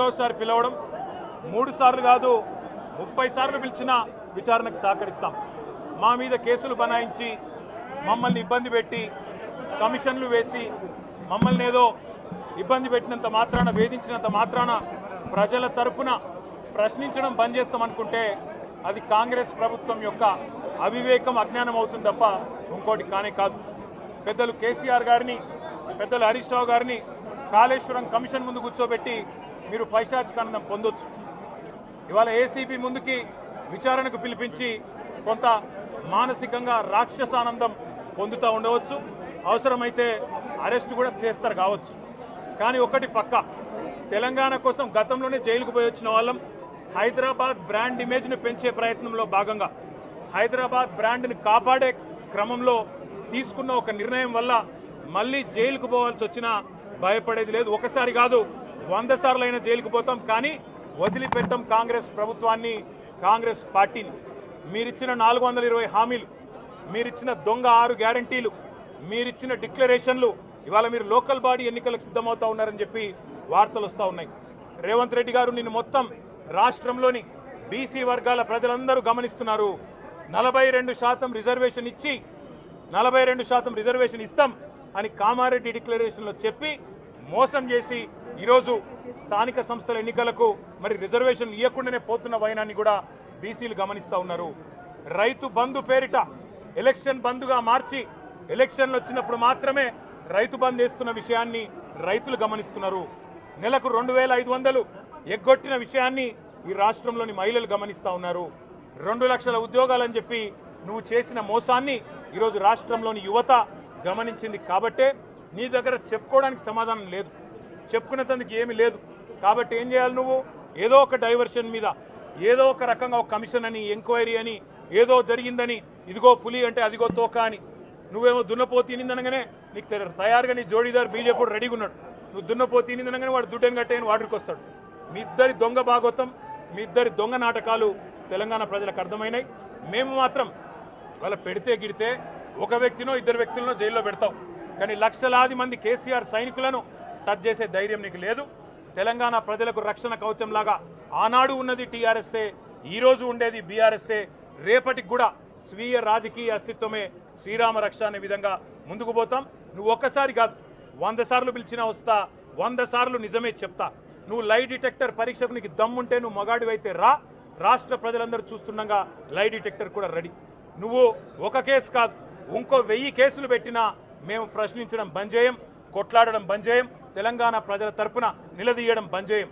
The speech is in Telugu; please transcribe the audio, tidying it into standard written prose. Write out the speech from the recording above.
ఒకసారి పిలవడం 3 సార్లు కాదు 30 సార్లు పిలిచినా విచారణకు సహకరిస్తాం. మా మీద కేసులు బనాయించి మమ్మల్ని ఇబ్బంది పెట్టి కమిషన్లు వేసి మమ్మల్ని ఏదో ఇబ్బంది పెట్టినంత మాత్రాన వేధించినంత మాత్రాన ప్రజల తరపున ప్రశ్నించడం బంద్ చేస్తామనుకుంటే అది కాంగ్రెస్ ప్రభుత్వం యొక్క అవివేకం అజ్ఞానం అవుతుంది తప్ప ఇంకోటి కానే కాదు. పెద్దలు కేసీఆర్ గారిని పెద్దలు హరీష్ రావు గారిని కాళేశ్వరం కమిషన్ ముందు కూర్చోబెట్టి మీరు పైశాచికానందం పొందొచ్చు. ఇవాళ ఏసీబీ ముందుకి విచారణకు పిలిపించి కొంత మానసికంగా రాక్షసానందం పొందుతూ ఉండవచ్చు. అవసరమైతే అరెస్ట్ కూడా చేస్తారు కావచ్చు. కానీ ఒకటి పక్కా, తెలంగాణ కోసం గతంలోనే జైలుకు పోయి వచ్చిన వాళ్ళం. హైదరాబాద్ బ్రాండ్ ఇమేజ్ను పెంచే ప్రయత్నంలో భాగంగా హైదరాబాద్ బ్రాండ్ని కాపాడే క్రమంలో తీసుకున్న ఒక నిర్ణయం వల్ల మళ్ళీ జైలుకు పోవాల్సి వచ్చినా భయపడేది లేదు. ఒకసారి కాదు 100 సార్లు అయినా జైలుకు పోతాం, కానీ వదిలిపెట్టాం కాంగ్రెస్ ప్రభుత్వాన్ని, కాంగ్రెస్ పార్టీని. మీరిచ్చిన 420 హామీలు, మీరిచ్చిన దొంగ 6 గ్యారంటీలు, మీరిచ్చిన డిక్లరేషన్లు ఇవాళ మీరు లోకల్ బాడీ ఎన్నికలకు సిద్ధమవుతా ఉన్నారని చెప్పి వార్తలు వస్తూ ఉన్నాయి. రేవంత్ రెడ్డి గారు నిన్ను మొత్తం రాష్ట్రంలోని బీసీ వర్గాల ప్రజలందరూ గమనిస్తున్నారు. 42% రిజర్వేషన్ ఇచ్చి 42% రిజర్వేషన్ ఇస్తాం అని కామారెడ్డి డిక్లరేషన్లో చెప్పి మోసం చేసి ఈరోజు స్థానిక సంస్థల ఎన్నికలకు మరి రిజర్వేషన్ ఇవ్వకుండానే పోతున్న వైనాన్ని కూడా బీసీలు గమనిస్తూ ఉన్నారు. రైతు బంధు పేరిట ఎలక్షన్ బంధుగా మార్చి ఎలక్షన్లు వచ్చినప్పుడు మాత్రమే రైతు బంధు వేస్తున్న విషయాన్ని రైతులు గమనిస్తున్నారు. నెలకు 2500 ఎగ్గొట్టిన విషయాన్ని ఈ రాష్ట్రంలోని మహిళలు గమనిస్తూ ఉన్నారు. 2 లక్షల ఉద్యోగాలని చెప్పి నువ్వు చేసిన మోసాన్ని ఈరోజు రాష్ట్రంలోని యువత గమనించింది. కాబట్టే నీ దగ్గర చెప్పుకోవడానికి సమాధానం లేదు, చెప్పుకునేందుకు ఏమీ లేదు. కాబట్టి ఏం చేయాలి, నువ్వు ఏదో ఒక డైవర్షన్ మీద ఏదో ఒక రకంగా ఒక కమిషన్ అని, ఎంక్వైరీ అని, ఏదో జరిగిందని, ఇదిగో పులి అంటే అదిగో తోక అని, నువ్వేమో దున్నపోతు తినిందనగానే నీకు తయారుగా నీ జోడీదారు బీజేపీ రెడీగా ఉన్నాడు. నువ్వు దున్నపోతు తినిందనగానే వాడు దుడ్డని కట్టేయని వాడికి వస్తాడు. మీ ఇద్దరి దొంగ భాగవతం, మీ ఇద్దరి దొంగ నాటకాలు తెలంగాణ ప్రజలకు అర్థమైనాయి. మేము మాత్రం వాళ్ళ పెడితే గిడితే ఒక వ్యక్తినో 2 వ్యక్తులను జైల్లో పెడతావు, కానీ లక్షలాది మంది కేసీఆర్ సైనికులను టచ్ చేసే ధైర్యం నీకు లేదు. తెలంగాణ ప్రజలకు రక్షణ కవచంలాగా ఆనాడు ఉన్నది టీఆర్ఎస్ఏ, ఈరోజు ఉండేది బీఆర్ఎస్ఏ, రేపటికి కూడా స్వీయ రాజకీయ అస్తిత్వమే శ్రీరామ రక్ష అనే విధంగా ముందుకు పోతాం. నువ్వు ఒక్కసారి కాదు 100 సార్లు పిలిచినా వస్తా, 100 సార్లు నిజమే చెప్తా. నువ్వు లై డిటెక్టర్ పరీక్షకు నీకు దమ్ముంటే నువ్వు మగాడివైతే రా, రాష్ట్ర ప్రజలందరూ చూస్తుండగా లై డిటెక్టర్ కూడా రెడీ. నువ్వు ఒక కేసు కాదు ఇంకో 1000 కేసులు పెట్టినా మేము ప్రశ్నించడం బంద్ చేయం, కొట్లాడడం బంద్ చేయం, తెలంగాణ ప్రజల తరపున నిలదీయడం బంద్ చేయం.